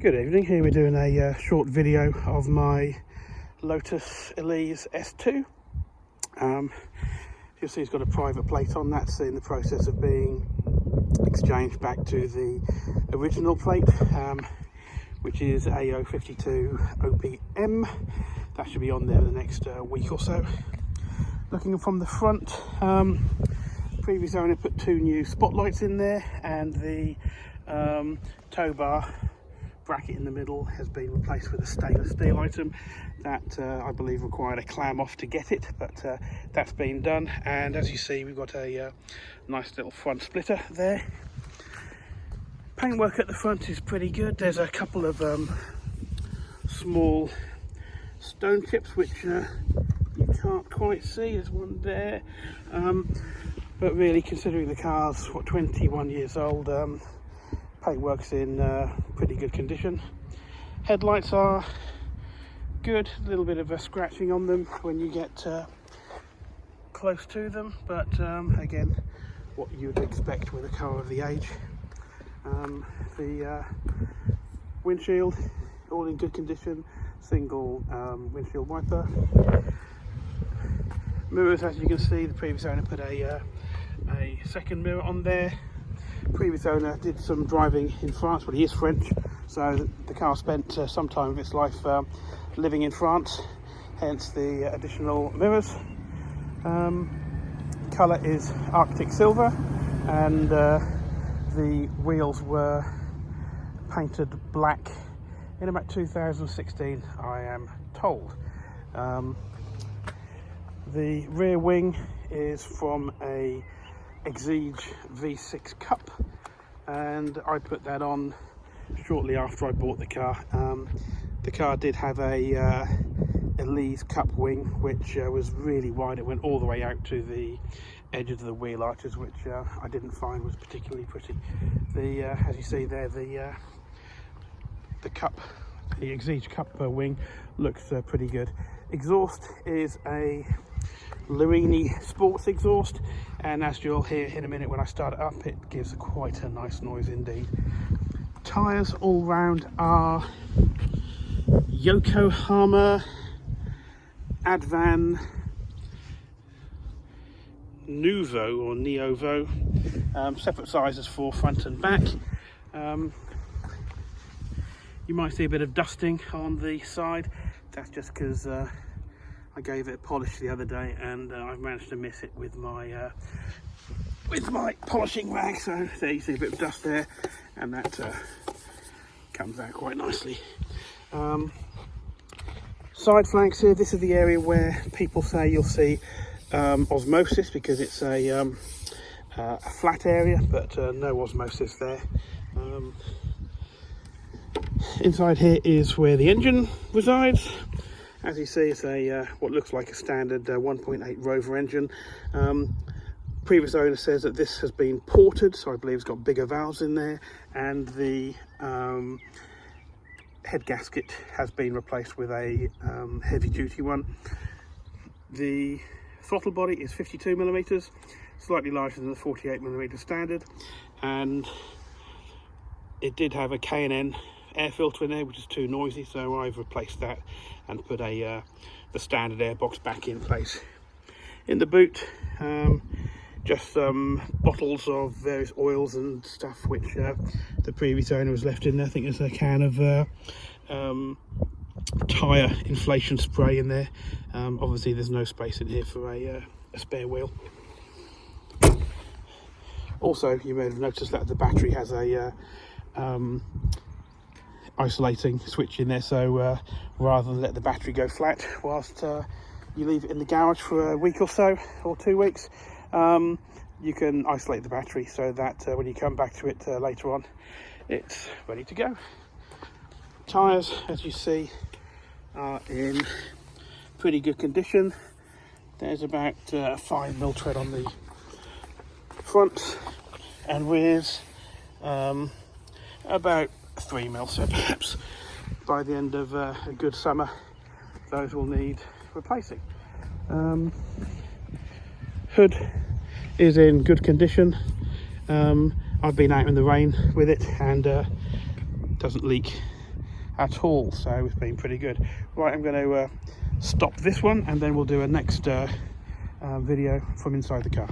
Good evening, here we're doing a short video of my Lotus Elise S2. You'll see it's got a private plate on. That's in the process of being exchanged back to the original plate, which is AO52 OPM. That should be on there in the next week or so. Looking from the front, previous owner put two new spotlights in there, and the tow bar bracket in the middle has been replaced with a stainless steel item that I believe required a clam off to get it, but that's been done. And as you see, we've got a nice little front splitter there. Paintwork at the front is pretty good. There's a couple of small stone chips which you can't quite see. There's one there, but really, considering the car's 21 years old, paintwork's in pretty good condition. Headlights are good, a little bit of a scratching on them when you get close to them, but again, what you'd expect with a car of the age. The windshield, all in good condition, single windshield wiper. Mirrors, as you can see, the previous owner put a second mirror on there. Previous owner did some driving in France, but he is French, so the car spent some time of its life living in France, hence the additional mirrors. Colour is Arctic Silver, and the wheels were painted black in about 2016, I am told. The rear wing is from a Exige V6 Cup, and I put that on shortly after I bought the car. The car did have a Elise Cup wing, which was really wide. It went all the way out to the edge of the wheel arches, which I didn't find was particularly pretty. As you see there, the Exige Cup wing looks pretty good. Exhaust is a Lurini Sports exhaust, and as you'll hear in a minute when I start it up, it gives quite a nice noise indeed. Tyres all round are Yokohama Advan Nuvo or Neovo, separate sizes for front and back. You might see a bit of dusting on the side. That's just because I gave it a polish the other day, and I've managed to miss it with my polishing rag. So there you see a bit of dust there, and that comes out quite nicely. Side flanks here. This is the area where people say you'll see osmosis, because it's a flat area, but no osmosis there. Inside here is where the engine resides. As you see, it's a what looks like a standard 1.8 Rover engine. Previous owner says that this has been ported, so I believe it's got bigger valves in there, and the head gasket has been replaced with a heavy duty one. The throttle body is 52mm, slightly larger than the 48mm standard, and it did have a K&N air filter in there, which is too noisy, so I've replaced that and put the standard airbox back in place. In the boot, just some bottles of various oils and stuff which the previous owner has left in there. I think there's a can of tyre inflation spray in there. Obviously there's no space in here for a spare wheel. Also, you may have noticed that the battery has a isolating switch in there, so rather than let the battery go flat whilst you leave it in the garage for a week or so, or 2 weeks, you can isolate the battery so that when you come back to it later on, it's ready to go. Tyres, as you see, are in pretty good condition. There's about 5mm tread on the front and rears, about 3mm, so perhaps by the end of a good summer those will need replacing. Hood is in good condition. I've been out in the rain with it, and doesn't leak at all, so it's been pretty good. Right, I'm going to stop this one and then we'll do a next video from inside the car.